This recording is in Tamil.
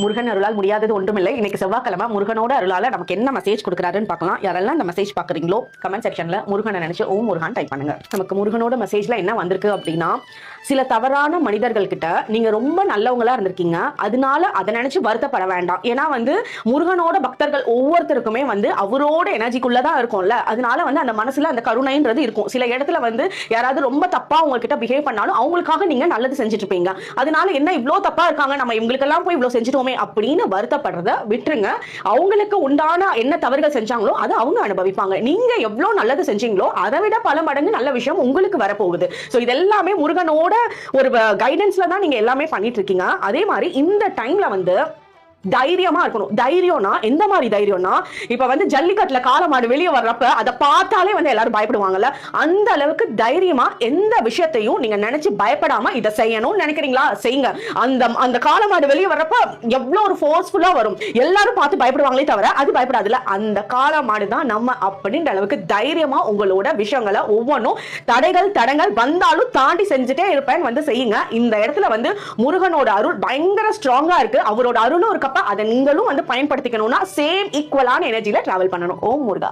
முருகன் அருளால் முடியாதது ஒன்றுமில்லை. இன்னைக்கு செவ்வாய்க்கிழமை முருகனோட அருளால நமக்கு என்ன மெசேஜ் கொடுக்குறாருன்னு பார்க்கலாம். யாரெல்லாம் இந்த மெசேஜ் பாக்குறீங்களோ கமெண்ட் செக்ஷன்ல முருகனை நினைச்சு ஓம் முருகன் டைப் பண்ணுங்க. நமக்கு முருகனோட மெசேஜ்ல என்ன வந்திருக்கு அப்படின்னா, சில தவறான மனிதர்கள் கிட்ட நீங்க ரொம்ப நல்லவங்களா இருந்திருக்கீங்க, அதனால அதை நினைச்சு வருத்தப்பட வேண்டாம். ஏன்னா முருகனோட பக்தர்கள் ஒவ்வொருத்தருக்குமே அவரோட எனர்ஜிக்குள்ளதான் இருக்கும்ல, அதனால அந்த மனசுல அந்த கருணைன்றது இருக்கும். சில இடத்துல யாராவது ரொம்ப தப்பா உங்ககிட்ட பிஹேவ் பண்ணாலும் அவங்களுக்காக நீங்க நல்லது செஞ்சுட்டு இருப்பீங்க. அதனால என்ன இவ்வளவு தப்பா இருக்காங்க, நம்ம இவங்களுக்கெல்லாம் போய் இவ்வளவு செஞ்சுட்டோம் அப்படின்னு வருத்தப்படுறத விட்டுருங்க. அவங்களுக்கு உண்டான என்ன தவறுகள் செஞ்சாங்களோ அதை அவங்க அனுபவிப்பாங்க. நீங்க எவ்வளவு நல்லது செஞ்சீங்களோ அதை விட பல மடங்கு நல்ல விஷயம் உங்களுக்கு வரப்போகுது. சோ இதெல்லாமே முருகனோட ஒரு கைடன்ஸ்ல தான் நீங்க எல்லாமே பண்ணிட்டு இருக்கீங்க. அதே மாதிரி இந்த டைம்ல தைரியமா இருக்கணும். தைரியம்னா எந்த மாதிரி தைரியம்னா, இப்ப ஜல்லிக்கட்டுல காளமாடு வெளியே வர்றப்ப அதை பார்த்தாலே எல்லாரும் பயப்படுவாங்கல்ல, அந்த அளவுக்கு தைரியமா எந்த விஷயத்தையும் நீங்க நினைச்சு பயப்படாம இதை செய்யணும்னு நினைக்கிறீங்களா செய்யுங்க. அந்த காளமாடு வெளியே வர்றப்ப எவ்வளவு ஒரு ஃபோர்ஸ்ஃபுல்லா வரும், எல்லாரும் பார்த்து பயப்படுவாங்களே தவிர அது பயப்படாதுல, அந்த காளமாடு தான் நம்ம அப்படின்ற அளவுக்கு தைரியமா உங்களோட விஷயங்களை ஒவ்வொன்றும் தடங்கள் வந்தாலும் தாண்டி செஞ்சுட்டே இருப்பேன் செய்யுங்க. இந்த இடத்துல முருகனோட அருள் பயங்கர ஸ்ட்ராங்கா இருக்கு. அவரோட அருளும் இருக்க, அதை நீங்களும் பயன்படுத்திக்கணும்னா சேம் ஈக்குவலான எனர்ஜில டிராவல் பண்ணணும். ஓம் முருகா.